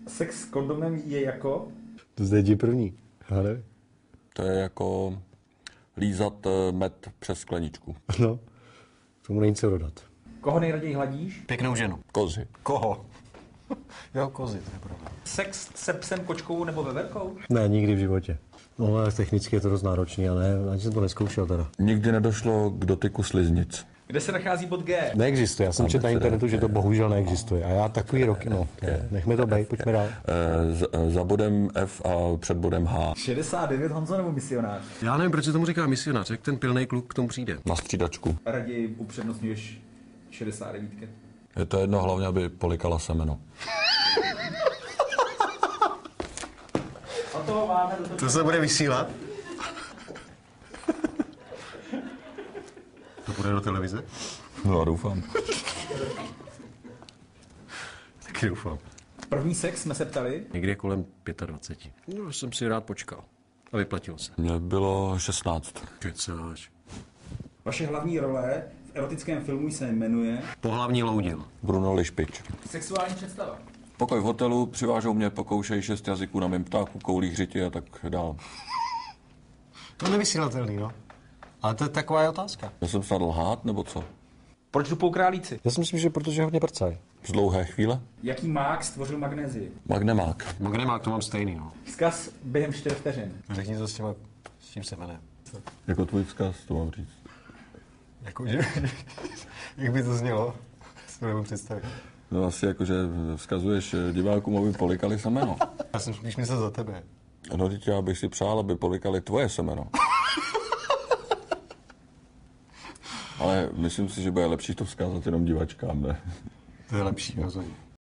Sex s kondomem je jako? To zde je první. Já nevím. To je jako lízat med přes skleničku. No, k tomu není co dodat. Koho nejraději hladíš? Pěknou ženu. Kozy. Koho? Jo, kozy, to je pravda. Sex se psem, kočkou nebo veverkou? Ne, nikdy v životě. No, ale technicky je to dost náročný, ale ne, ani jsem to neskoušel teda. Nikdy nedošlo k dotyku sliznic. Kde se nachází bod G? Neexistuje, já jsem četl na internetu, že to bohužel neexistuje. A já takový roky, no, nechme to být, pojďme dál. Za bodem F a před bodem H. 69, Honzo, nebo misionář? Já nevím, proč se tomu říká misionář, jak ten pilnej kluk k tomu přijde. Na střídačku. Raději upřednostňuješ 69. Je to jedno, hlavně, aby polikala semeno. A to máme do toho. To se bude vysílat? To bude do televize? No a doufám. Taky doufám. První sex jsme se ptali. Někde kolem 25. No, jsem si rád počkal. A vyplatilo se. Mně bylo 16. Kecáš. Vaše hlavní role v erotickém filmu se jmenuje Pohlavní loudil. Bruno Lišpič. Sexuální představa. Pokoj v hotelu, přivážou mě, pokoušejí 6 jazyků na mým ptáku, koulí hřiti a tak dál. To nevysílatelný, no. Ale to je taková je otázka. Já jsem snad lhát, nebo co? Proč dupou králíci? Já si myslím, že protože hodně prcají. Z dlouhé chvíle? Jaký mák stvořil magnézii? Magnemák. Magnemák to mám stejný, no. Vzkaz během 4 vteřin. Řekni to s tím se jmenuje. Jako tvůj vzkaz, to mám říct. Jako, že? Jak by to znělo? Si to nebudu představit. No asi jako, že vzkazuješ divákům, aby polikali semeno. Já jsem spíš myslel za tebe. No, teď já bych si přál, aby polikali tvoje semeno. Ale myslím si, že bude lepší to vzkázat jenom divačkám, ne? To je lepší, rozhodně.